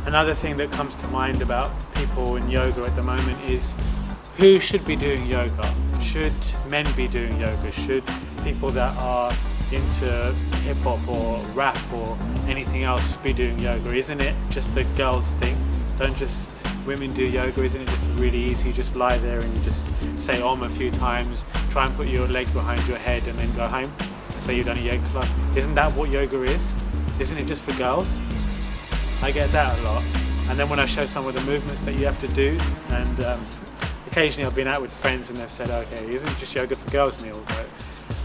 Another thing that comes to mind about people in yoga at the moment is who should be doing yoga? Should men be doing yoga? Should people that are into hip hop or rap or anything else be doing yoga? Isn't it just a girls thing? Don't just women do yoga? Isn't it just really easy? You just lie there and you just say Om a few times, try and put your leg behind your head and then go home and say you've done a yoga class. Isn't that what yoga is? Isn't it just for girls? I get that a lot. And then when I show some of the movements that you have to do, and occasionally I've been out with friends and they've said, okay, isn't it just yoga for girls, Neil?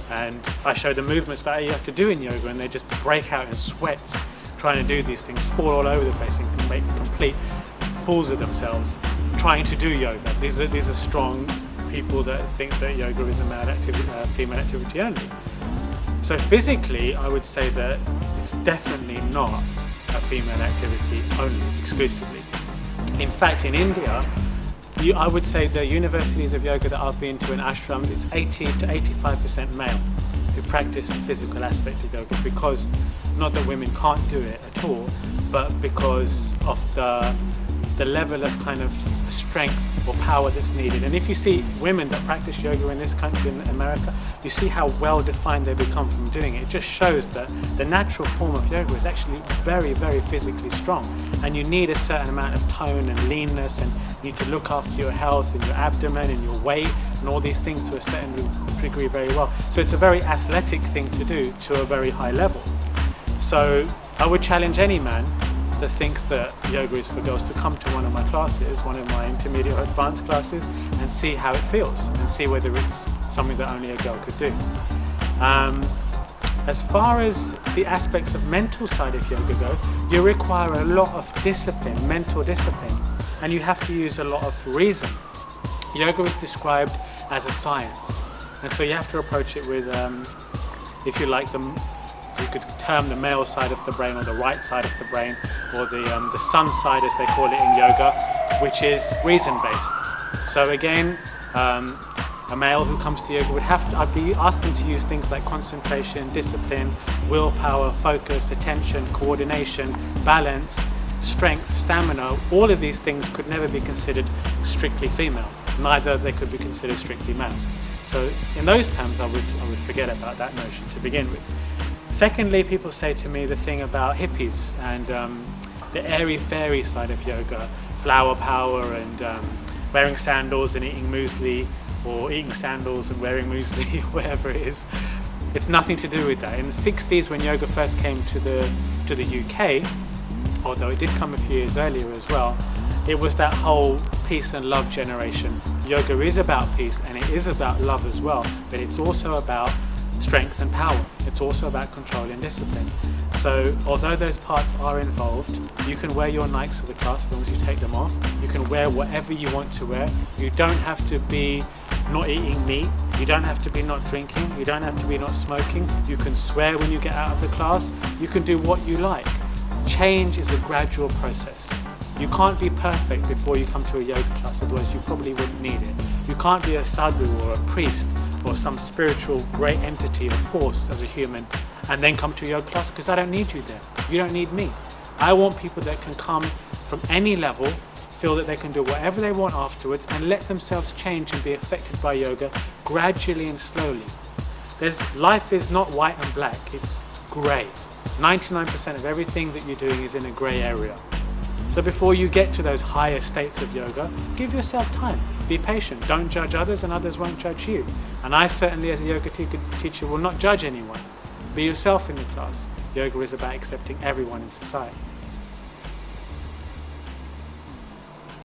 And I show the movements that you have to do in yoga and they just break out in sweats trying to do these things, fall all over the place and can make complete fools of themselves trying to do yoga. These are strong people that think that yoga is a male activity, female activity only. So physically, I would say that it's definitely not a female activity only, exclusively. In fact, in India, I would say the universities of yoga that I've been to in ashrams, it's 80 to 85% male who practice the physical aspect of yoga, because not that women can't do it at all, but because of the level of kind of strength or power that's needed. And if you see women that practice yoga in this country, in America, you see how well defined they become from doing it. It just shows that the natural form of yoga is actually very, very physically strong, and you need a certain amount of tone and leanness, and you need to look after your health and your abdomen and your weight and all these things to a certain degree very well. So it's a very athletic thing to do to a very high level. So I would challenge any man that thinks that yoga is for girls to come to one of my classes, one of my intermediate or advanced classes, and see how it feels and see whether it's something that only a girl could do. As far as the aspects of mental side of yoga go, you require a lot of discipline, mental discipline, and you have to use a lot of reason. Yoga is described as a science, and so you have to approach it with, if you like, you could term the male side of the brain, or the right side of the brain, or the sun side as they call it in yoga, which is reason-based. So again, a male who comes to yoga would I'd be asking to use things like concentration, discipline, willpower, focus, attention, coordination, balance, strength, stamina. All of these things could never be considered strictly female. Neither they could be considered strictly male. So in those terms, I would forget about that notion to begin with. Secondly, people say to me the thing about hippies and the airy-fairy side of yoga, flower power and wearing sandals and eating muesli, or eating sandals and wearing muesli, whatever it is. It's nothing to do with that. In the 60s, when yoga first came to the UK, although it did come a few years earlier as well, it was that whole peace and love generation. Yoga is about peace and it is about love as well, but it's also about strength and power. It's also about control and discipline. So although those parts are involved, you can wear your Nikes to the class as long as you take them off. You can wear whatever you want to wear. You don't have to be not eating meat. You don't have to be not drinking. You don't have to be not smoking. You can swear when you get out of the class. You can do what you like. Change is a gradual process. You can't be perfect before you come to a yoga class, otherwise you probably wouldn't need it. You can't be a sadhu or a priest or some spiritual great entity or force as a human and then come to a yoga class, because I don't need you there. You don't need me. I want people that can come from any level, feel that they can do whatever they want afterwards, and let themselves change and be affected by yoga gradually and slowly. Life is not white and black, it's grey. 99% of everything that you're doing is in a grey area. So before you get to those higher states of yoga, give yourself time. Be patient. Don't judge others and others won't judge you. And I certainly, as a yoga teacher, will not judge anyone. Be yourself in the class. Yoga is about accepting everyone in society.